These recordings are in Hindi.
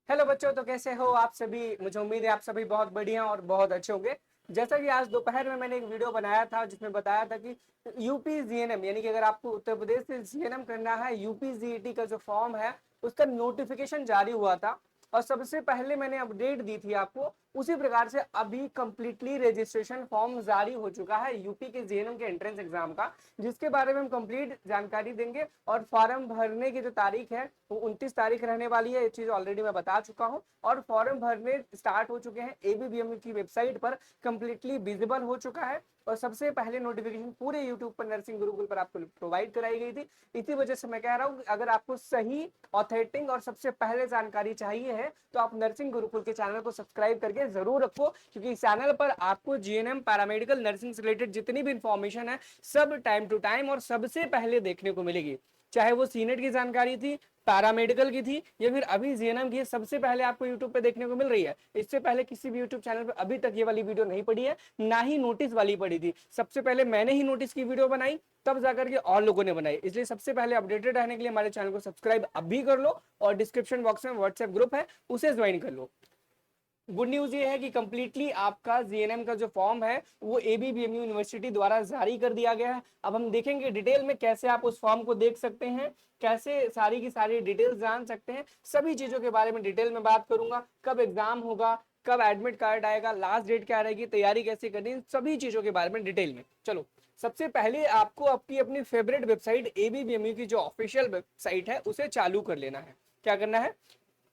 हेलो बच्चों, तो कैसे हो आप सभी। मुझे उम्मीद है आप सभी बहुत बढ़िया और बहुत अच्छे होंगे। जैसा कि आज दोपहर में मैंने एक वीडियो बनाया था जिसमें बताया था कि यूपी जीएनएम यानी कि अगर आपको उत्तर प्रदेश से जीएनएम करना है, यूपी जीईटी का जो फॉर्म है उसका नोटिफिकेशन जारी हुआ था और सबसे पहले मैंने अपडेट दी थी आपको। उसी प्रकार से अभी कंप्लीटली रजिस्ट्रेशन फॉर्म जारी हो चुका है यूपी के जीएनएम के एंट्रेंस एग्जाम का, जिसके बारे में हम कंप्लीट जानकारी देंगे। और फॉर्म भरने की जो तारीख है वो 29 तारीख रहने वाली है। ये चीज ऑलरेडी मैं बता चुका हूँ और फॉर्म भरने स्टार्ट हो चुके हैं। एबीबीएमयू की वेबसाइट पर कंप्लीटली विजिबल हो चुका है और सबसे पहले नोटिफिकेशन पूरे यूट्यूब पर नर्सिंग गुरुकुल पर आपको प्रोवाइड कराई गई थी। इसी वजह से मैं कह रहा हूँ अगर आपको सही, ऑथेंटिक और सबसे पहले जानकारी चाहिए है तो आप नर्सिंग गुरुकुल के चैनल को सब्सक्राइब करके जरूर रखो, क्योंकि इस चैनल पर आपको जीएनएम, पैरामेडिकल, नर्सिंग से रिलेटेड जितनी भी इंफॉर्मेशन है सब टाइम टू टाइम और सबसे पहले देखने को मिलेगी। चाहे वो सीनेट की जानकारी थी, पैरामेडिकल की थी या फिर अभी जीएनएम की, सबसे पहले आपको यूट्यूब पे देखने को मिल रही है। इससे पहले किसी भी यूट्यूब चैनल पे अभी तक ये वाली वीडियो नहीं पड़ी है, ना ही नोटिस वाली पड़ी थी। सबसे पहले मैंने ही नोटिस की वीडियो बनाई, तब जाकर के और लोगों ने बनाई। इसलिए सबसे पहले अपडेटेड रहने के लिए हमारे चैनल को सब्सक्राइब अभी कर लो और डिस्क्रिप्शन बॉक्स में व्हाट्सएप ग्रुप है उसे ज्वाइन कर लो। गुड न्यूज ये है कि कंप्लीटली आपका जीएनएम का जो फॉर्म है वो एबीबीएमयू यूनिवर्सिटी द्वारा जारी कर दिया गया है। अब हम देखेंगे डिटेल में कैसे आप उस फॉर्म को देख सकते हैं, कैसे सारी की सारी डिटेल जान सकते हैं। सभी चीजों के बारे में डिटेल में बात करूंगा। कब एग्जाम होगा, कब एडमिट कार्ड आएगा, लास्ट डेट क्या रहेगी, तैयारी कैसे करनी, सभी चीजों के बारे में डिटेल में। चलो, सबसे पहले आपको आपकी अपनी फेवरेट वेबसाइट एबीबीएमयू की जो ऑफिशियल वेबसाइट है उसे चालू कर लेना है। क्या करना है?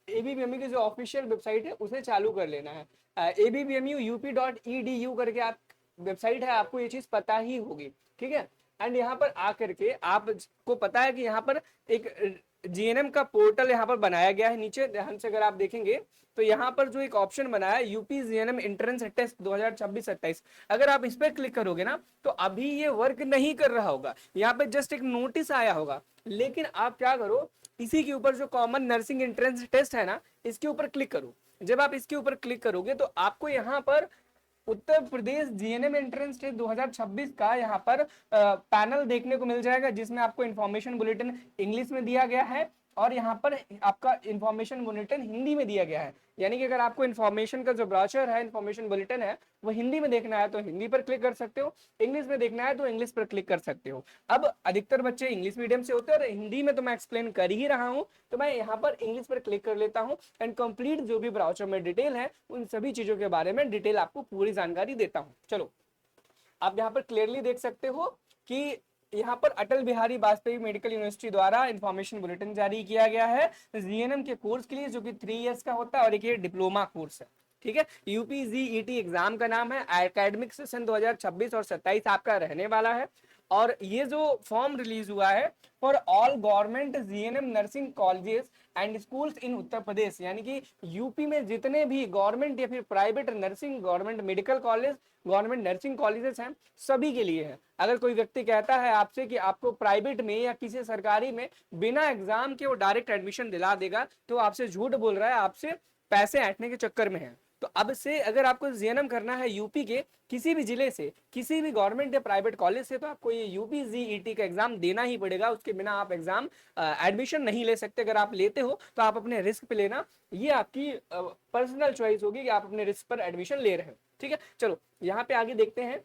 एबीबीएमयू की जो ऑफिशियल वेबसाइट है उसे चालू कर लेना है। एबीबीएमयू UP.edu करके आप वेबसाइट है, आपको ये चीज पता ही होगी, ठीक है। एंड यहाँ पर आकर के आपको पता है कि यहाँ पर एक जीएनएम का पोर्टल यहाँ पर बनाया गया है। नीचे ध्यान से अगर आप देखेंगे तो यहाँ पर जो एक ऑप्शन बना है यूपी जीएनएम एंट्रेंस टेस्ट 2026-27, अगर आप इस पर क्लिक करोगे ना तो अभी ये वर्क नहीं कर रहा होगा। यहाँ पे जस्ट एक नोटिस आया होगा, लेकिन आप क्या करो, इसी के ऊपर जो कॉमन नर्सिंग एंट्रेंस टेस्ट है ना, इसके ऊपर क्लिक करो। जब आप इसके ऊपर क्लिक करोगे तो आपको यहाँ पर Uttar Pradesh GNM entrance test 2026 का यहाँ पर पैनल देखने को मिल जाएगा, जिसमें आपको इन्फॉर्मेशन बुलेटिन इंग्लिश में दिया गया है और यहाँ पर आपका इन्फॉर्मेशन बुलेटिन हिंदी में दिया गया है। यानी कि अगर आपको इन्फॉर्मेशन का जो ब्रोशर है, इन्फॉर्मेशन बुलेटिन है, वो हिंदी में देखना है तो हिंदी पर क्लिक कर सकते हो, इंग्लिश में देखना है तो इंग्लिश पर क्लिक कर सकते हो। अब अधिकतर बच्चे इंग्लिश मीडियम से होते हैं और हिंदी में तो मैं एक्सप्लेन कर ही रहा हूं, तो मैं यहाँ पर इंग्लिश पर क्लिक कर लेता हूं एंड कंप्लीट जो भी ब्राउचर में डिटेल है उन सभी चीजों के बारे में डिटेल आपको पूरी जानकारी देता हूं। चलो, आप यहाँ पर क्लियरली देख सकते हो कि यहाँ पर अटल बिहारी वाजपेयी मेडिकल यूनिवर्सिटी द्वारा इंफॉर्मेशन बुलेटिन जारी किया गया है जीएनएम के कोर्स के लिए, जो कि 3 इयर्स का होता है और एक ये डिप्लोमा कोर्स है, ठीक है। यूपीजीईटी एग्जाम का नाम है। एकेडमिक सेशन 2026 और 27 आपका रहने वाला है। और ये जो फॉर्म रिलीज हुआ है for all government GNM nursing colleges and schools in Uttar Pradesh, यानी कि यूपी में जितने भी गवर्नमेंट या फिर private nursing, government medical college, government nursing colleges हैं, सभी के लिए है। अगर कोई व्यक्ति कहता है आपसे कि आपको प्राइवेट में या किसी सरकारी में बिना एग्जाम के वो डायरेक्ट एडमिशन दिला देगा, तो आपसे झूठ बोल रहा है, आपसे पैसे ऐंठने के चक्कर में है। तो अब से अगर आपको जीएनएम करना है यूपी के किसी भी जिले से, किसी भी गवर्नमेंट या प्राइवेट कॉलेज से, तो आपको ये यूपी जीईटी का एग्जाम देना ही पड़ेगा। उसके बिना आप एग्जाम एडमिशन नहीं ले सकते। अगर आप लेते हो तो आप अपने रिस्क पे लेना, ये आपकी पर्सनल चॉइस होगी कि आप अपने रिस्क पर एडमिशन ले रहे हो, ठीक है। चलो, यहाँ पे आगे देखते हैं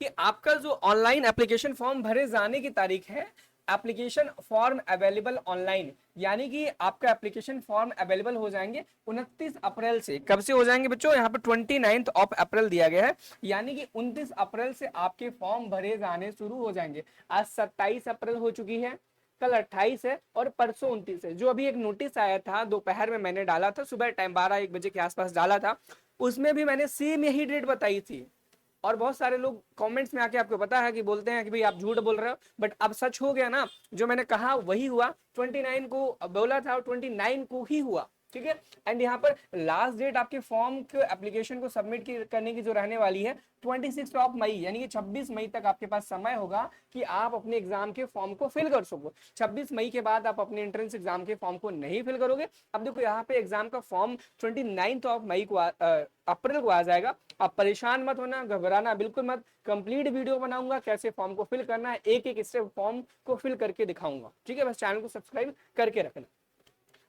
कि आपका जो ऑनलाइन एप्लीकेशन फॉर्म भरे जाने की तारीख है, एप्लीकेशन फॉर्म अवेलेबल ऑनलाइन, यानी कि आपका एप्लीकेशन फॉर्म अवेलेबल हो जाएंगे 29 अप्रैल से। कब से हो जाएंगे बच्चों? यहाँ पर 29 दिया गया है, यानी कि 29 अप्रैल से आपके फॉर्म भरे जाने शुरू हो जाएंगे। आज 27 अप्रैल हो चुकी है, कल 28 है और परसों 29 है। जो अभी एक नोटिस आया था दोपहर में मैंने डाला था, सुबह टाइम 12-1 बजे के आसपास डाला था, उसमें भी मैंने सेम यही डेट बताई थी। और बहुत सारे लोग कमेंट्स में आके आपको पता है कि बोलते हैं कि भाई आप झूठ बोल रहे हो, बट अब सच हो गया ना। जो मैंने कहा वही हुआ, 29 को बोला था और 29 को ही हुआ, ठीक है। एंड यहाँ पर लास्ट डेट आपके फॉर्म के एप्लीकेशन को सबमिट करने की जो रहने वाली है 26 मई, यानी कि 26 मई तक आपके पास समय होगा कि आप अपने एग्जाम के फॉर्म को फिल कर सको। 26 मई के बाद आप अपने एंट्रेंस एग्जाम के फॉर्म को नहीं फिल करोगे। अब देखो यहाँ पे एग्जाम का फॉर्म 29 अप्रैल को आ जाएगा। आप परेशान मत होना, घबराना बिल्कुल मत। कंप्लीट वीडियो बनाऊंगा कैसे फॉर्म को फिल करना है, एक एक स्टेप फॉर्म को फिल करके दिखाऊंगा, ठीक है। बस चैनल को सब्सक्राइब करके रखना।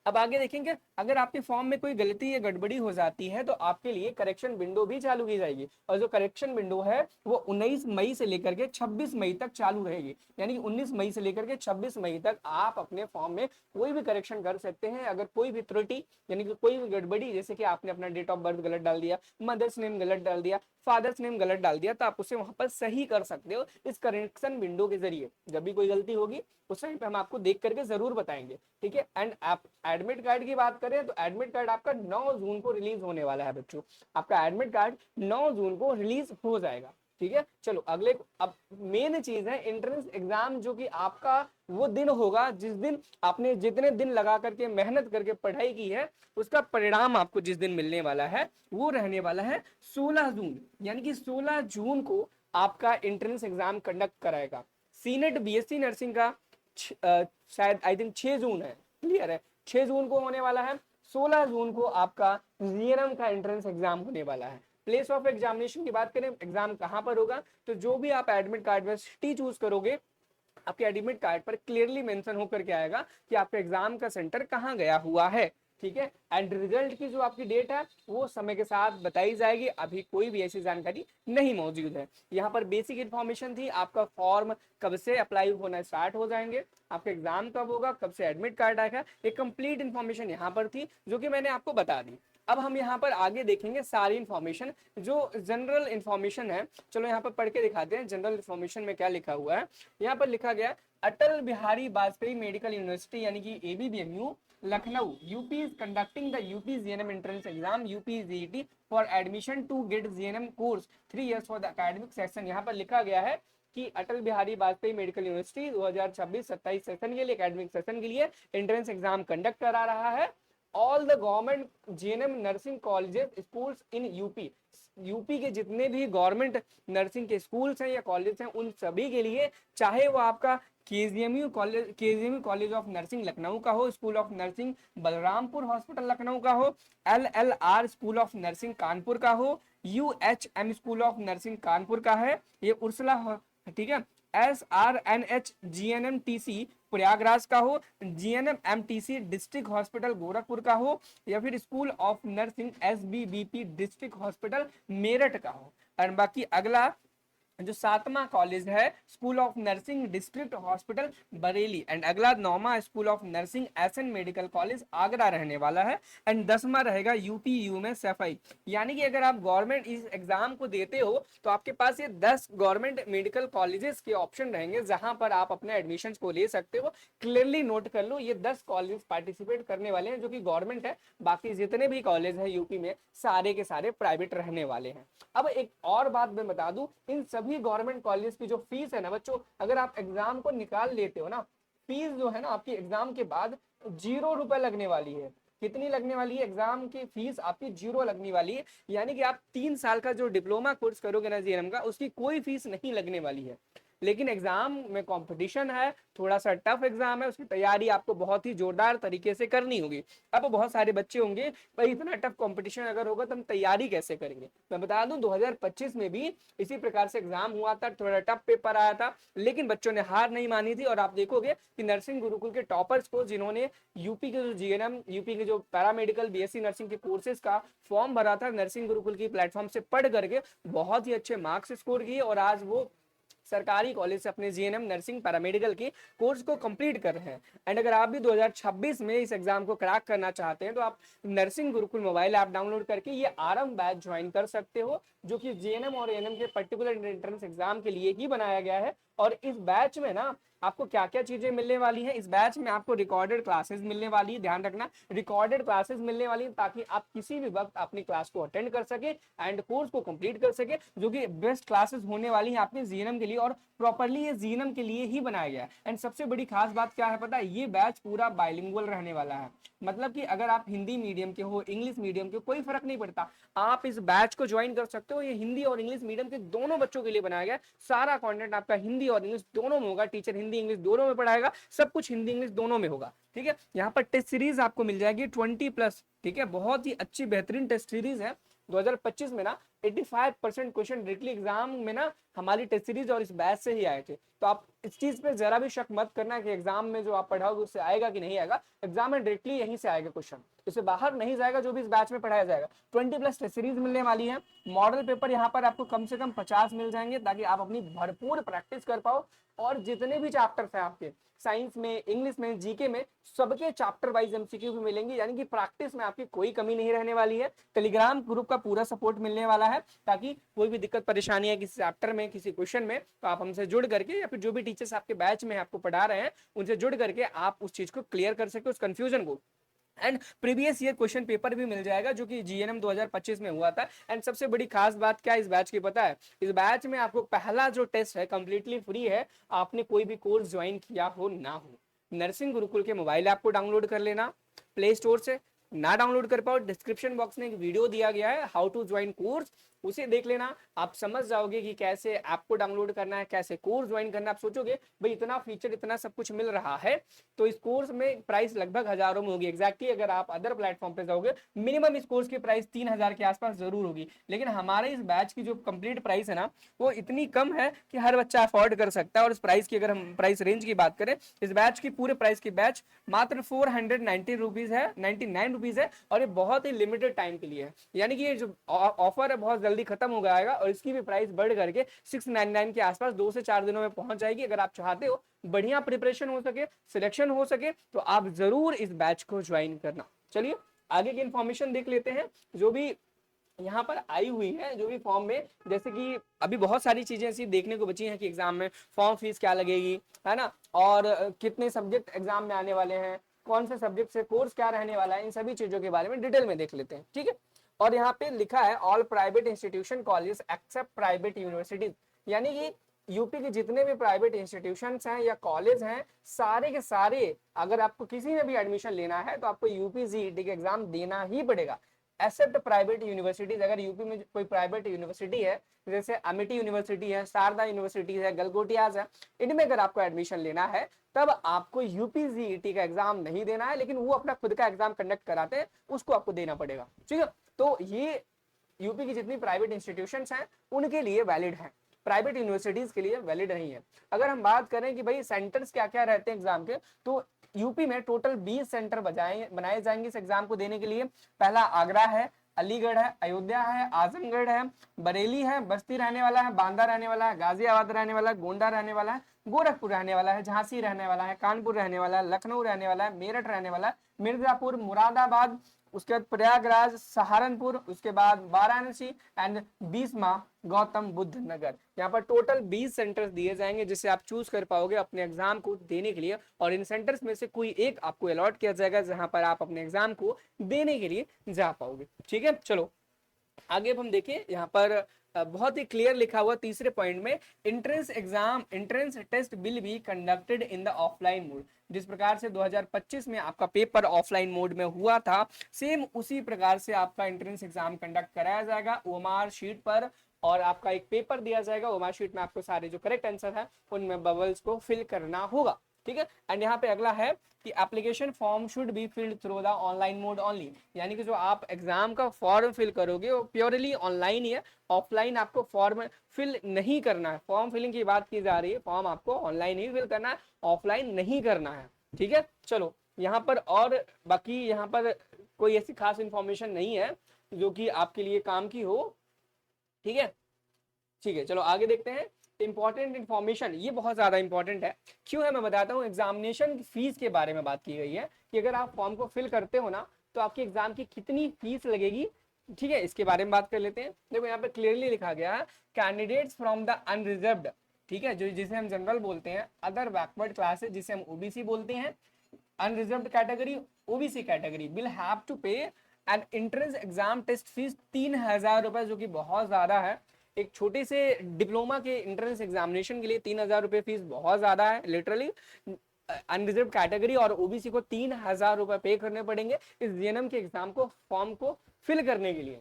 अब आगे देखेंगे, अगर आपके फॉर्म में कोई गलती या गड़बड़ी हो जाती है तो आपके लिए करेक्शन विंडो भी चालू की जाएगी, और जो करेक्शन विंडो है वो 19 मई से लेकर के 26 मई तक चालू रहेगी। यानी कि 19 मई से लेकर के 26 मई तक आप अपने फॉर्म में कोई भी करेक्शन कर सकते हैं। अगर कोई भी त्रुटि यानी कि कोई भी गड़बड़ी, जैसे कि आपने अपना डेट ऑफ बर्थ गलत डाल दिया, मदर्स नेम गलत डाल दिया, फादर्स नेम गलत डाल दिया, तो आप उसे वहां पर सही कर सकते हो इस करेक्शन विंडो के जरिए। जब भी कोई गलती होगी उस टाइम पे हम आपको देख करके जरूर बताएंगे, ठीक है। एंड आप एडमिट कार्ड की बात करें तो एडमिट कार्ड आपका 9 जून को रिलीज होने वाला है बच्चों। आपका एडमिट कार्ड 9 जून को रिलीज हो जाएगा, ठीक है। चलो अगले, अब मेन चीज है एंट्रेंस एग्जाम, जो कि आपका वो दिन होगा जिस दिन आपने जितने दिन लगा करके मेहनत करके पढ़ाई की है उसका परिणाम आपको जिस दिन मिलने वाला है वो रहने वाला है 16 जून। यानी कि 16 जून को आपका एंट्रेंस एग्जाम कंडक्ट कराएगा। सीनेट बीएससी नर्सिंग का शायद आई थिंक 6 जून है, क्लियर है, 6 जून को होने वाला है। 16 जून को आपका जीएनएम का एंट्रेंस एग्जाम होने वाला है। प्लेस ऑफ एग्जामिनेशन की बात करें, एग्जाम कहां पर होगा, तो जो भी आप एडमिट कार्ड में सिटी चूज करोगे आपके एडमिट कार्ड पर क्लियरली मेंशन होकर के आएगा कि आपका एग्जाम का सेंटर कहां गया हुआ है, ठीक है। एंड रिजल्ट की जो आपकी डेट है वो समय के साथ बताई जाएगी, अभी कोई भी ऐसी जानकारी नहीं मौजूद है। यहाँ पर बेसिक इन्फॉर्मेशन थी, आपका फॉर्म कब से अप्लाई होना स्टार्ट हो जाएंगे, आपका एग्जाम कब होगा, कब से एडमिट कार्ड आएगा, एक कंप्लीट इन्फॉर्मेशन यहाँ पर थी जो कि मैंने आपको बता दी। अब हम यहाँ पर आगे देखेंगे सारी इन्फॉर्मेशन जो जनरल इन्फॉर्मेशन है। चलो यहाँ पर पढ़ के दिखाते हैं जनरल इन्फॉर्मेशन में क्या लिखा हुआ है। यहाँ पर लिखा गया अटल बिहारी वाजपेयी मेडिकल यूनिवर्सिटी यानी कि ABBMU Lucknow UP is conducting the UP GNM entrance exam UP GET for admission to get GNM course 3 years for the academic session। यहाँ पर लिखा गया है कि Atal Bihari Vajpayee medical university 2026-27 session के लिए एकेडमिक सेशन के लिए एंट्रेंस एग्जाम कंडक्ट करा रहा है। All the government GNM nursing colleges schools in UP के जितने भी गवर्नमेंट नर्सिंग के स्कूल्स हैं या कॉलेज हैं उन सभी के लिए, चाहे वो आपका KGMU college of nursing Lucknow का हो, school of nursing Balrampur hospital Lucknow का हो, LLR school of nursing Kanpur का हो, UHM school of nursing Kanpur का है, ये उर्सला, ठीक है, SRNH GNMTC प्रयागराज का हो, GNMMTC डिस्ट्रिक्ट हॉस्पिटल गोरखपुर का हो, या फिर school of nursing SBBP district hospital Meerut का हो। और बाकी अगला जो 7वां कॉलेज है school of nursing district hospital Bareilly, and अगला 9वां school of nursing SN medical college Agra रहने वाला है। एंड 10वां रहेगा UPU में सफाई। यानी कि अगर आप गवर्नमेंट इस एग्जाम को देते हो तो आपके पास ये 10 गवर्नमेंट मेडिकल कॉलेजेस के ऑप्शन रहेंगे जहां पर आप अपने एडमिशन को ले सकते हो। क्लियरली नोट कर लो, ये 10 कॉलेज पार्टिसिपेट करने वाले हैं जो कि गवर्नमेंट है, बाकी जितने भी कॉलेज है यूपी में सारे के सारे प्राइवेट रहने वाले हैं। अब एक और बात मैं बता दूं, इन सभी गवर्नमेंट कॉलेज की जो फीस है ना बच्चों, अगर आप एग्जाम को निकाल लेते हो ना, फीस जो है ना आपकी एग्जाम के बाद 0 रुपए लगने वाली है। कितनी लगने वाली है? एग्जाम की फीस आपकी 0 लगने वाली है। यानी कि आप 3 साल का जो डिप्लोमा कोर्स करोगे ना जीएनएम का, उसकी कोई फीस नहीं लगने वाली है। लेकिन एग्जाम में कंपटीशन है, थोड़ा सा टफ एग्जाम है, उसकी तैयारी आपको बहुत ही जोरदार तरीके से करनी होगी। अब बहुत सारे बच्चे होंगे भाई इतना टफ कंपटीशन अगर होगा तो हम तैयारी कैसे करेंगे। मैं बता दूं 2025 में भी इसी प्रकार से एग्जाम हुआ था, थोड़ा टफ पेपर आया था, लेकिन बच्चों ने हार नहीं मानी थी। और आप देखोगे कि नर्सिंग गुरुकुल के टॉपर्स को, जिन्होंने यूपी के जो जीएनएम, यूपी के जो पैरामेडिकल बीएससी नर्सिंग के कोर्सेज का फॉर्म भरा था, नर्सिंग गुरुकुल की प्लेटफॉर्म से पढ़ करके बहुत ही अच्छे मार्क्स स्कोर किए और आज वो सरकारी कॉलेज से अपने जीएनएम नर्सिंग पैरामेडिकल की कोर्स को कंप्लीट कर रहे हैं। एंड अगर आप भी 2026 में इस एग्जाम को क्रैक करना चाहते हैं तो आप nursing Gurukul mobile app download करके ये आरंभ बैच ज्वाइन कर सकते हो, जो कि जीएनएम और एएनएम के पर्टिकुलर एंट्रेंस एग्जाम के लिए ही बनाया गया है। और इस बैच में ना आपको क्या क्या चीजें मिलने वाली है, इस बैच में आपको रिकॉर्डेड क्लासेस मिलने वाली है, ध्यान रखना रिकॉर्डेड क्लासेस मिलने वाली है, ताकि आप किसी भी वक्त अपनी क्लास को अटेंड कर सके एंड कोर्स को कंप्लीट कर सके, जो कि बेस्ट क्लासेस होने वाली है आपके जीएनएम के लिए और प्रॉपरली ये जीएनएम के लिए ही बनाया गया है। एंड सबसे बड़ी खास बात क्या है पता है, ये बैच पूरा बाइलिंगुअल रहने वाला है। मतलब कि अगर आप हिंदी मीडियम के हो, इंग्लिश मीडियम के, कोई फर्क नहीं पड़ता, आप इस बैच को ज्वाइन कर सकते हो। ये हिंदी और इंग्लिश मीडियम के दोनों बच्चों के लिए बनाया गया है। सारा कंटेंट आपका हिंदी और इंग्लिश दोनों में होगा, टीचर हिंदी इंग्लिश दोनों में पढ़ाएगा, सब कुछ हिंदी इंग्लिश दोनों में होगा, ठीक है। यहाँ पर टेस्ट सीरीज आपको मिल जाएगी 20+, ठीक है, बहुत ही अच्छी बेहतरीन टेस्ट सीरीज है। 2025 में ना 85% क्वेश्चन डायरेक्टली एग्जाम में ना हमारी टेस्ट सीरीज और इस बैच से ही आए थे। तो आप इस चीज पे जरा भी शक मत करना कि एग्जाम में जो आप पढ़ाओगे उससे आएगा कि नहीं आएगा। एग्जाम में डायरेक्टली यहीं से आएगा क्वेश्चन, इससे बाहर नहीं जाएगा जो भी इस बैच में पढ़ाया जाएगा। 20+ टेस्ट सीरीज मिलने वाली है। मॉडल पेपर यहाँ पर आपको कम से कम 50 मिल जाएंगे ताकि आप अपनी भरपूर प्रैक्टिस कर पाओ। और जितने भी चैप्टर्स हैं आपके साइंस में, इंग्लिश में, जीके में, सबके चैप्टर वाइज एमसीक्यू भी मिलेंगे, यानी कि प्रैक्टिस में आपकी कोई कमी नहीं रहने वाली है। टेलीग्राम ग्रुप का पूरा सपोर्ट मिलने वाला है ताकि कोई भी दिक्कत परेशानी है किसी चैप्टर में, किसी क्वेश्चन में, तो आप हमसे जुड़ करके या फिर जो भी टीचर्स आपके बैच में आपको पढ़ा रहे हैं उनसे जुड़ करके आप उस चीज को क्लियर कर सके, उस कंफ्यूजन को। And previous year question paper भी मिल जाएगा जो कि जीएनएम 2025 में हुआ था। एंड सबसे बड़ी खास बात क्या है इस बैच की पता है, इस बैच में आपको पहला जो टेस्ट है कंप्लीटली फ्री है, आपने कोई भी कोर्स ज्वाइन किया हो ना हो। नर्सिंग गुरुकुल के मोबाइल ऐप को डाउनलोड कर लेना प्ले स्टोर से, ना डाउनलोड कर पाओ डिस्क्रिप्शन बॉक्स में एक वीडियो दिया गया है हाउ टू ज्वाइन कोर्स, उसे देख लेना, आप समझ जाओगे कि कैसे ऐप को डाउनलोड करना है, कैसे कोर्स ज्वाइन करना है। आप सोचोगे भाई इतना फीचर, इतना सब कुछ मिल रहा है, तो इस कोर्स में प्राइस लगभग हजारों में होगी एग्जैक्टली। अगर आप अदर प्लेटफॉर्म पे जाओगे मिनिमम इस कोर्स की प्राइस 3000 के आसपास जरूर होगी, लेकिन हमारे इस बैच की जो कंप्लीट प्राइस है ना वो इतनी कम है कि हर बच्चा अफोर्ड कर सकता है। और इस प्राइस की अगर हम प्राइस रेंज की बात करें, इस बैच की पूरे प्राइस की बैच मात्र 490 रुपीज है, 99 रुपीज है, और ये बहुत ही लिमिटेड टाइम के लिए है, यानी कि ये जो ऑफर है बहुत जल्दी खत्म हो जाएगा और इसकी भी प्राइस बढ़ करके 699 के आसपास 2 से 4 दिनों में पहुंच जाएगी। अगर आप चाहते हो बढ़िया प्रिपरेशन हो सके, सिलेक्शन हो सके, तो आप जरूर इस बैच को ज्वाइन करना। चलिए आगे की इंफॉर्मेशन देख लेते हैं जो भी यहाँ पर आई हुई है, जो भी फॉर्म में, जैसे कि अभी बहुत सारी चीजें ऐसी देखने को बची हैं कि एग्जाम में फॉर्म फीस क्या लगेगी, है ना, और कितने सब्जेक्ट एग्जाम में आने वाले हैं, कौन से सब्जेक्ट से कोर्स क्या रहने वाला है, इन सभी चीजों के बारे में डिटेल में देख लेते हैं। ठीक है, और यहाँ पे लिखा है all private institution college except private universities, यानी कि यूपी के जितने भी प्राइवेट इंस्टीट्यूशंस हैं या कॉलेज हैं, सारे के सारे, अगर आपको किसी में भी एडमिशन लेना है तो आपको यूपी जीईटी का एग्जाम देना ही पड़ेगा। एक्सेप्ट प्राइवेट यूनिवर्सिटीज, अगर यूपी में कोई प्राइवेट यूनिवर्सिटी है जैसे अमिटी यूनिवर्सिटी है, शारदा यूनिवर्सिटी है, गलगोटियाज है, इनमें अगर आपको एडमिशन लेना है तब आपको यूपी जीईटी का एग्जाम नहीं देना है, लेकिन वो अपना खुद का एग्जाम कंडक्ट कराते हैं, उसको आपको देना पड़ेगा। ठीक है, तो ये यूपी की जितनी प्राइवेट इंस्टीट्यूशंस हैं उनके लिए वैलिड है, प्राइवेट यूनिवर्सिटीज के लिए वैलिड नहीं है। अगर हम बात करें कि भाई सेंटर्स क्या क्या रहते हैं एग्जाम के, तो यूपी में टोटल 20 सेंटर बनाए जाएंगे इस एग्जाम को देने के लिए। पहला आगरा है, अलीगढ़ है, अयोध्या है, आजमगढ़ है, बरेली है, बस्ती रहने वाला है, बांदा रहने वाला है, गाजियाबाद रहने वाला है, गोंडा रहने वाला है, गोरखपुर रहने वाला है, झांसी रहने वाला है, कानपुर रहने वाला है, लखनऊ रहने वाला है, मेरठ रहने वाला है, मिर्जापुर, मुरादाबाद, उसके बाद प्रयागराज, सहारनपुर, उसके बाद वाराणसी एंड बीसमा गौतम बुद्ध नगर। यहाँ पर टोटल 20 सेंटर्स दिए जाएंगे जिसे आप चूज कर पाओगे अपने एग्जाम को देने के लिए, और इन सेंटर्स में से कोई एक आपको अलॉट किया जाएगा जहां पर आप अपने एग्जाम को देने के लिए जा पाओगे। ठीक है, चलो आगे अब हम देखें, यहाँ पर बहुत ही क्लियर लिखा हुआ तीसरे पॉइंट में, entrance test will be conducted in the offline mode. जिस प्रकार से 2025 में आपका पेपर ऑफलाइन मोड में हुआ था, सेम उसी प्रकार से आपका एंट्रेंस एग्जाम कंडक्ट कराया जाएगा ओएमआर शीट पर, और आपका एक पेपर दिया जाएगा ओएमआर शीट में, आपको सारे जो करेक्ट आंसर है उनमें बबल्स को फिल करना होगा। ठीक है, एंड यहाँ पे अगला है कि application form should be filled through the online mode only, यानी कि जो आप एग्जाम का फॉर्म फिल करोगे वो प्योरली ऑनलाइन ही है, ऑफलाइन आपको फॉर्म फिल नहीं करना है। फॉर्म फिलिंग की बात की जा रही है, फॉर्म आपको ऑनलाइन ही फिल करना है, ऑफलाइन नहीं करना है। ठीक है, चलो यहाँ पर और बाकी यहाँ पर कोई ऐसी खास इंफॉर्मेशन नहीं है जो कि आपके लिए काम की हो। ठीक है, ठीक है, चलो आगे देखते हैं। इंपॉर्टेंट इंफॉर्मेशन, ये बहुत ज्यादा इंपॉर्टेंट है, क्यों है मैं बताता हूँ। एग्जामिनेशन फीस के बारे में बात की गई है कि अगर आप फॉर्म को फिल करते हो ना तो आपके एग्जाम की कितनी फीस लगेगी। ठीक है, इसके बारे में बात कर लेते हैं। देखो यहाँ पे क्लियरली लिखा गया है, कैंडिडेट्स फ्रॉम द अनरिजर्व्ड, ठीक है, जो जिसे हम जनरल बोलते हैं, अदर बैकवर्ड क्लासेस जिसे हम ओबीसी बोलते हैं, unreserved category, OBC category, will have to pay an entrance exam test fee 3000 रुपए, जो कि बहुत ज्यादा है। एक छोटे से डिप्लोमा के एंट्रेंस एग्जामिनेशन के लिए 3000 रुपए फीस बहुत ज्यादा है लिटरली। अनरिजर्व कैटेगरी और ओबीसी को 3000 रुपए पे करने पड़ेंगे इस जीएनएम के एग्जाम को फॉर्म को फिल करने के लिए।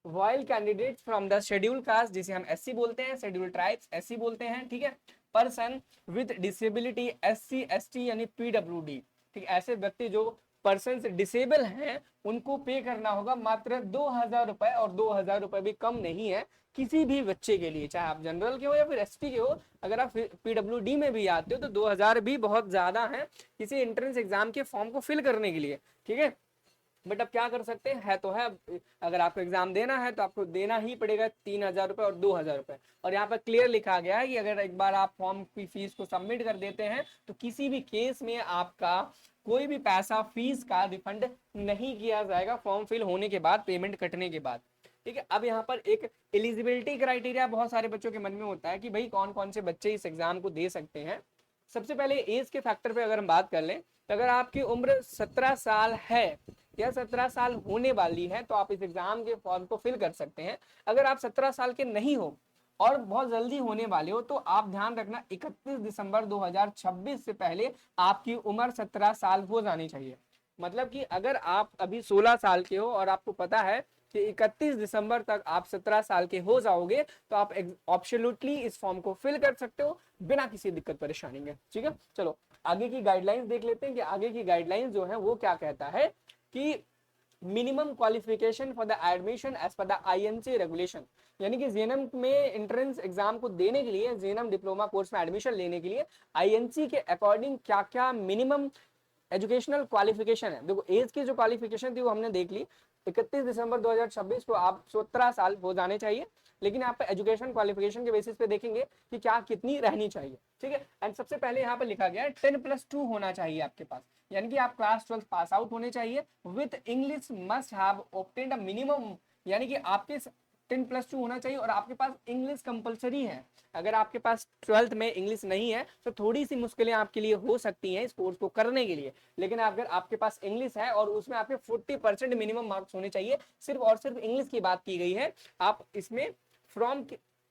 While candidates from the schedule caste, जिसे हम एससी बोलते हैं, शेड्यूल ट्राइब्स एससी बोलते हैं, ठीक है, person with disability SC ST यानी पीडब्ल्यूडी, ठीक, ऐसे व्यक्ति जो पर्सन डिसेबल हैं उनको पे करना होगा मात्र 2,000 रुपए, और 2,000 रुपए भी कम नहीं है किसी भी बच्चे के लिए, चाहे आप जनरल के हो या फिर एसटी के हो। अगर आप पीडब्ल्यूडी में भी आते हो तो 2,000 भी बहुत ज्यादा है किसी एंट्रेंस एग्जाम के फॉर्म को फिल करने के लिए, ठीक है। बट अब क्या कर सकते हैं, है तो है, अगर आपको एग्जाम देना है तो आपको देना ही पड़ेगा 3,000 रुपए और 2,000 रुपए। और यहाँ पर क्लियर लिखा गया है कि अगर एक बार आप फॉर्म की फीस को सबमिट कर देते हैं तो किसी भी केस में आपका कोई भी पैसा फीस का रिफंड नहीं किया जाएगा फॉर्म फिल होने के बाद, पेमेंट कटने के बाद, ठीक है। अब यहाँ पर एक एलिजिबिलिटी क्राइटेरिया बहुत सारे बच्चों के मन में होता है कि भाई कौन कौन से बच्चे इस एग्जाम को दे सकते हैं। सबसे पहले एज के फैक्टर पे अगर हम बात कर लें तो अगर आपकी उम्र 17 साल है या 17 साल होने वाली है तो आप इस एग्जाम के फॉर्म को फिल कर सकते हैं। अगर आप 17 साल के नहीं हो और बहुत जल्दी होने वाले हो तो आप ध्यान रखना 31 दिसंबर 2026 से पहले आपकी उम्र 17 साल हो जानी चाहिए। मतलब कि अगर आप अभी 16 साल के हो और आपको पता है कि 31 दिसंबर तक आप 17 साल के हो जाओगे तो आप ऑब्सोल्युटली इस फॉर्म को फिल कर सकते हो बिना किसी दिक्कत परेशानी के, ठीक है। चलो आगे की गाइडलाइंस देख लेते हैं कि आगे की गाइडलाइंस जो है वो क्या कहता है कि minimum qualification for the admission as per the INC regulation, यानी कि जेएनएम में एंट्रेंस एग्जाम को देने के लिए, जेएनएम डिप्लोमा कोर्स में एडमिशन लेने के लिए आईएनसी के अकॉर्डिंग क्या क्या मिनिमम एजुकेशनल क्वालिफिकेशन है। देखो एज की जो क्वालिफिकेशन थी वो हमने देख ली, 31 दिसंबर 2026 को आप 17 साल हो जाने चाहिए, लेकिन यहाँ पे एजुकेशन क्वालिफिकेशन के बेसिस पे देखेंगे कि क्या कितनी रहनी चाहिए, ठीक है। एंड सबसे पहले यहाँ पे लिखा गया है 10+2 होना चाहिए आपके पास, यानी कि आप क्लास 12 पास आउट होने चाहिए। With English must have obtained a minimum, यानी कि आपके 10+2 होना चाहिए और आपके पास इंग्लिश कंपलसरी है। अगर आपके पास 12th में इंग्लिश नहीं है तो थोड़ी सी मुश्किलें आपके लिए हो सकती हैं इस कोर्स को करने के लिए, लेकिन अगर आपके पास इंग्लिश है और उसमें आपके 40% मिनिमम मार्क्स होने चाहिए, सिर्फ और सिर्फ इंग्लिश की बात की गई है। आप इसमें फ्रॉम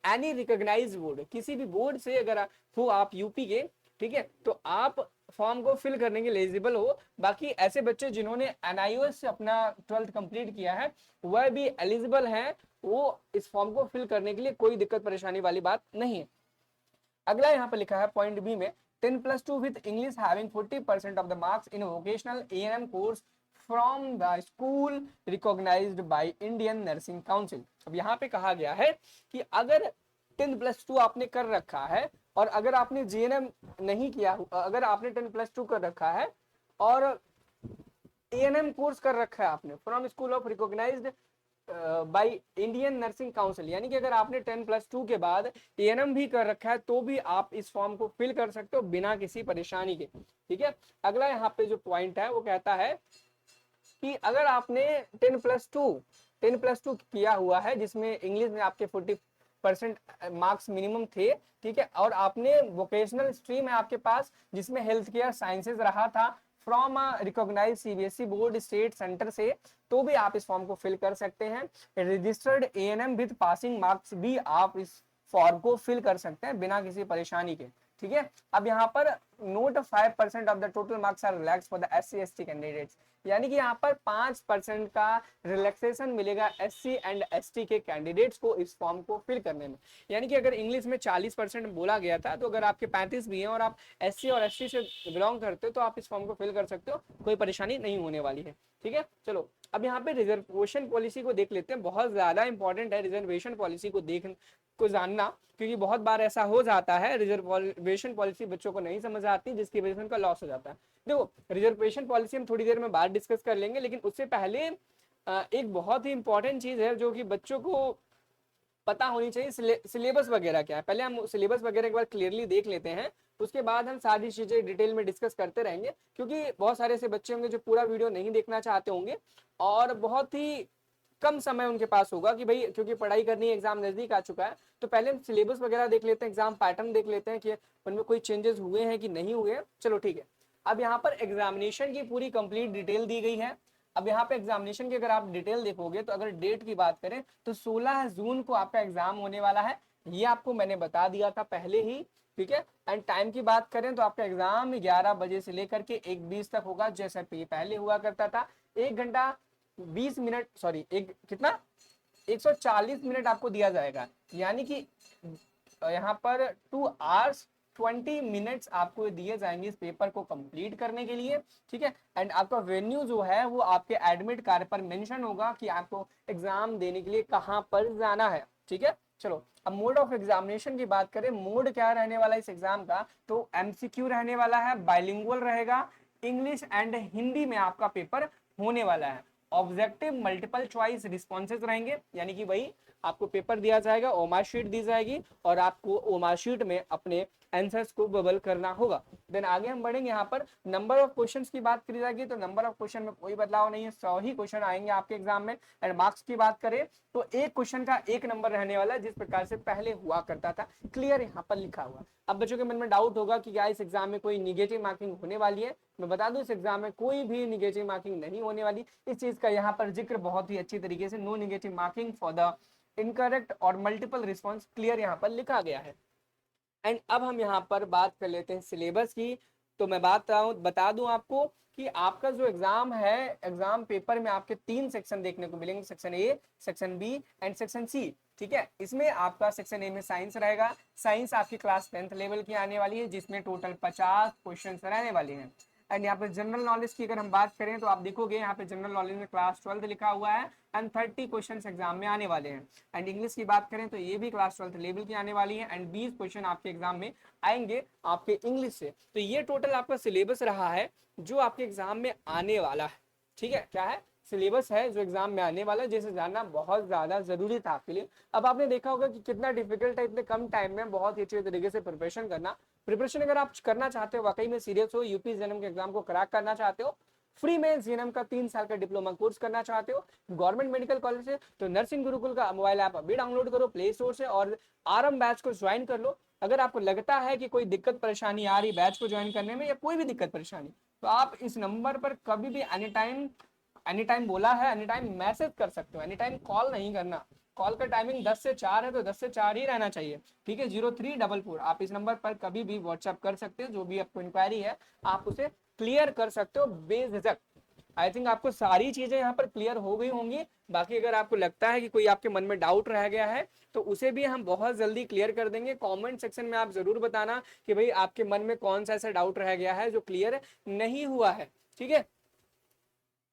एनी रिकॉग्नाइज्ड बोर्ड, किसी भी बोर्ड से अगर हो आप यूपी के, ठीक है, तो आप फॉर्म को फिल करने के लिए एलिजिबल हो। बाकी ऐसे बच्चे जिन्होंने एनआईओएस से अपना 12th कंप्लीट किया है वह भी एलिजिबल हैं, वो इस फॉर्म को फिल करने के लिए कोई दिक्कत परेशानी वाली बात नहीं है। अगला यहाँ पे लिखा है पॉइंट बी में 10+2 with English having 40% of the marks in vocational ANM course from the school recognised by Indian Nursing Council. अब यहाँ पे कहा गया है कि अगर 10+2 आपने कर रखा है और अगर आपने जीएनएम नहीं किया, अगर आपने 10+2 कर रखा है और एएनएम कोर्स कर रखा है आपने from school of recognised by Indian Nursing Council, यानी कि अगर आपने 10+2 के बाद एएनएम भी कर रखा है तो भी आप इस फॉर्म को फिल कर सकते हो बिना किसी परेशानी के, ठीक है। अगला यहाँ पे जो पॉइंट है वो कहता है कि अगर आपने 10+2 किया हुआ है जिसमें इंग्लिश में आपके 40% मार्क्स मिनिमम थे, ठीक है, और आपने वोकेशनल स्ट्रीम है आपके पास जिसमें हेल्थ केयर साइंसेज रहा था from recognise CBSE board state centre से, तो भी आप इस फॉर्म को फिल कर सकते हैं। Registered ANM with passing marks भी आप इस फॉर्म को फिल कर सकते हैं बिना किसी परेशानी के, ठीक है। अब यहाँ पर note 5% of the total marks are relax for the SC ST candidates, यानी कि यहाँ पर 5% का रिलैक्सेशन मिलेगा एससी एंड एसटी के कैंडिडेट्स को इस फॉर्म को फिल करने में। यानी कि अगर इंग्लिश में 40% बोला गया था तो अगर आपके 35 भी हैं और आप एससी और एसटी से बिलोंग करते हो तो आप इस फॉर्म को फिल कर सकते हो, कोई परेशानी नहीं होने वाली है, ठीक है। चलो अब यहाँ पे रिजर्वेशन पॉलिसी को देख लेते हैं, बहुत ज्यादा इंपॉर्टेंट है रिजर्वेशन पॉलिसी को जानना, क्योंकि बहुत बार ऐसा हो जाता है रिजर्वेशन पॉलिसी बच्चों को नहीं समझ आती जिसकी वजह से उनका लॉस हो जाता है। देखो रिजर्वेशन पॉलिसी हम थोड़ी देर में बाद डिस्कस कर लेंगे, लेकिन उससे पहले एक बहुत ही इंपॉर्टेंट चीज है जो कि बच्चों को पता होनी चाहिए, सिलेबस वगैरह क्या है। पहले हम सिलेबस वगैरह एक बार क्लियरली देख लेते हैं, उसके बाद हम सारी चीजें डिटेल में डिस्कस करते रहेंगे, क्योंकि बहुत सारे ऐसे बच्चे होंगे जो पूरा वीडियो नहीं देखना चाहते होंगे और बहुत ही कम समय उनके पास होगा कि भाई क्योंकि पढ़ाई करनी है, एग्जाम नजदीक आ चुका है, तो पहले हम सिलेबस वगैरह देख लेते हैं, एग्जाम पैटर्न देख लेते हैं कि उनमें कोई चेंजेस हुए हैं कि नहीं हुए। चलो ठीक है, अब यहाँ पर एग्जामिनेशन की पूरी कंप्लीट डिटेल दी गई है। अब यहाँ पे एग्जामिनेशन की अगर आप डिटेल देखोगे तो अगर डेट की बात करें तो 16 जून को आपका एग्जाम होने वाला है, ये आपको मैंने बता दिया था पहले ही, ठीक है। एंड टाइम की बात करें तो आपका एग्जाम 11 बजे से लेकर के 1:20 तक होगा, जैसा पहले हुआ करता था। 1 घंटा 20 मिनट, सॉरी एक कितना 140 मिनट आपको दिया जाएगा, यानी कि यहाँ पर 2 hours 20 मिनट्स आपको दिए जाएंगे इस पेपर को कंप्लीट करने के लिए, ठीक है। एंड आपका वेन्यू जो है वो आपके एडमिट कार्ड पर मेंशन होगा कि आपको एग्जाम देने के लिए कहाँ पर जाना है, ठीक है। चलो अब मोड ऑफ एग्जामिनेशन की बात करें, मोड क्या रहने वाला है इस एग्जाम का, तो एमसीक्यू रहने वाला है, बाइलिंगुअल रहेगा, इंग्लिश एंड हिंदी में आपका पेपर होने वाला है। ऑब्जेक्टिव मल्टीपल चॉइस रिस्पॉन्सेज रहेंगे, यानी कि वही आपको पेपर दिया जाएगा, ओमार शीट दी जाएगी और आपको ओमार शीट में अपने आंसर्स को बबल करना होगा। देन आगे हम बढ़ेंगे, यहाँ पर नंबर ऑफ क्वेश्चंस की बात करी जाएगी, तो नंबर ऑफ क्वेश्चन में कोई बदलाव नहीं है, 100 ही क्वेश्चन आएंगे आपके एग्जाम में। एंड मार्क्स की बात करें तो एक क्वेश्चन का 1 नंबर रहने वाला है, जिस प्रकार से पहले हुआ करता था, क्लियर यहाँ पर लिखा हुआ। अब बच्चों के मन में डाउट होगा कि क्या इस एग्जाम में कोई निगेटिव मार्किंग होने वाली है। मैं बता दूं इस एग्जाम में कोई भी निगेटिव मार्किंग नहीं होने वाली, इस चीज का यहाँ पर जिक्र बहुत ही अच्छी तरीके से, no negative marking for the incorrect और मल्टीपल रिस्पॉन्स, क्लियर यहाँ पर लिखा गया है। एंड अब हम यहाँ पर बात कर लेते हैं सिलेबस की। तो मैं बता दूं आपको कि आपका जो एग्जाम है, एग्जाम पेपर में आपके 3 सेक्शन देखने को मिलेंगे, section A, section B and section C, ठीक है। इसमें आपका सेक्शन ए में साइंस रहेगा, साइंस आपकी क्लास 10th लेवल की आने वाली है, जिसमें टोटल 50 क्वेश्चन रहने वाले हैं। एंड यहाँ पे जनरल नॉलेज की अगर हम बात करें तो आप देखोगे यहाँ पे जनरल नॉलेज में क्लास 12 लिखा हुआ है एंड 30 क्वेश्चन एग्जाम में आने वाले हैं। एंड इंग्लिश की बात करें तो ये भी क्लास 12 लेवल की आने वाली है एंड 20 क्वेश्चन आपके एग्जाम में आएंगे आपके इंग्लिश से। तो ये टोटल आपका सिलेबस रहा है जो आपके एग्जाम में आने वाला है, ठीक है। क्या है, सिलेबस है जो एग्जाम में आने वाला है, जिसे जानना बहुत ज्यादा जरूरी था आपके लिए। अब आपने देखा होगा कि कितना डिफिकल्ट है इतने कम टाइम में बहुत ही अच्छे तरीके से प्रिपरेशन करना। प्रिपरेशन अगर आप करना चाहते हो, वाकई में सीरियस हो, यूपी जीएनएम के एग्जाम को क्रैक करना चाहते हो, फ्री में जीएनएम का 3 साल का डिप्लोमा कोर्स करना चाहते हो गवर्नमेंट मेडिकल कॉलेज से, तो नर्सिंग गुरुकुल का मोबाइल ऐप अभी डाउनलोड करो प्ले स्टोर से और आरएम बैच को ज्वाइन कर लो। अगर आपको लगता है कि कोई दिक्कत परेशानी आ रही बैच को ज्वाइन करने में या कोई भी दिक्कत परेशानी, तो आप इस नंबर पर कभी भी एनी टाइम बोला है, एनी टाइम मैसेज कर सकते हो, एनी टाइम कॉल नहीं करना। कॉल का टाइमिंग 10 से 4 है तो 10 से 4 ही रहना चाहिए, ठीक है। 0344 आप इस नंबर पर कभी भी व्हाट्सएप कर सकते हो, जो भी आपको इंक्वायरी है आप उसे क्लियर कर सकते हो बेझिझक। आई थिंक आपको सारी चीजें यहाँ पर क्लियर हो गई होंगी। बाकी अगर आपको लगता है कि कोई आपके मन में डाउट रह गया है तो उसे भी हम बहुत जल्दी क्लियर कर देंगे। कमेंट सेक्शन में आप जरूर बताना कि भाई आपके मन में कौन सा ऐसा डाउट रह गया है जो क्लियर नहीं हुआ है, ठीक है।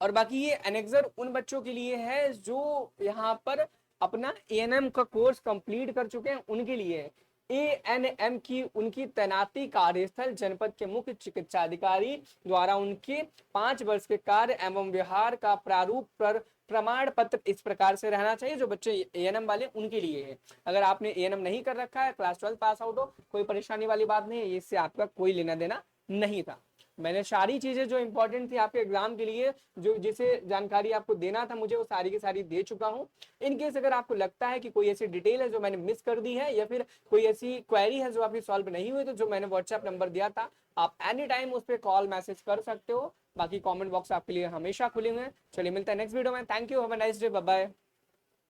और बाकी ये एनेक्सर उन बच्चों के लिए है जो यहाँ पर अपना एएनएम का कोर्स कंप्लीट कर चुके हैं, उनके लिए है। एएनएम की उनकी तैनाती कार्यस्थल जनपद के मुख्य चिकित्सा अधिकारी द्वारा उनके 5 वर्ष के कार्य एवं व्यवहार का प्रारूप पर प्रमाण पत्र इस प्रकार से रहना चाहिए। जो बच्चे एएनएम वाले उनके लिए है। अगर आपने एएनएम नहीं कर रखा है, क्लास 12 पास आउट हो, कोई परेशानी वाली बात नहीं है, इससे आपका कोई लेना देना नहीं था। मैंने सारी चीजें जो इंपॉर्टेंट थी आपके एग्जाम के लिए, जो जिसे जानकारी आपको देना था मुझे, वो सारी की सारी दे चुका हूँ। इन केस अगर आपको लगता है कि कोई ऐसी डिटेल है जो मैंने मिस कर दी है या फिर कोई ऐसी क्वेरी है जो आपकी सॉल्व नहीं हुई, तो जो मैंने व्हाट्सएप नंबर दिया था आप एनी टाइम उस पर कॉल मैसेज कर सकते हो। बाकी कमेंट बॉक्स आपके लिए हमेशा खुले हुए हैं। चलिए मिलते हैं नेक्स्ट वीडियो में। Thank you, have a nice day, bye bye.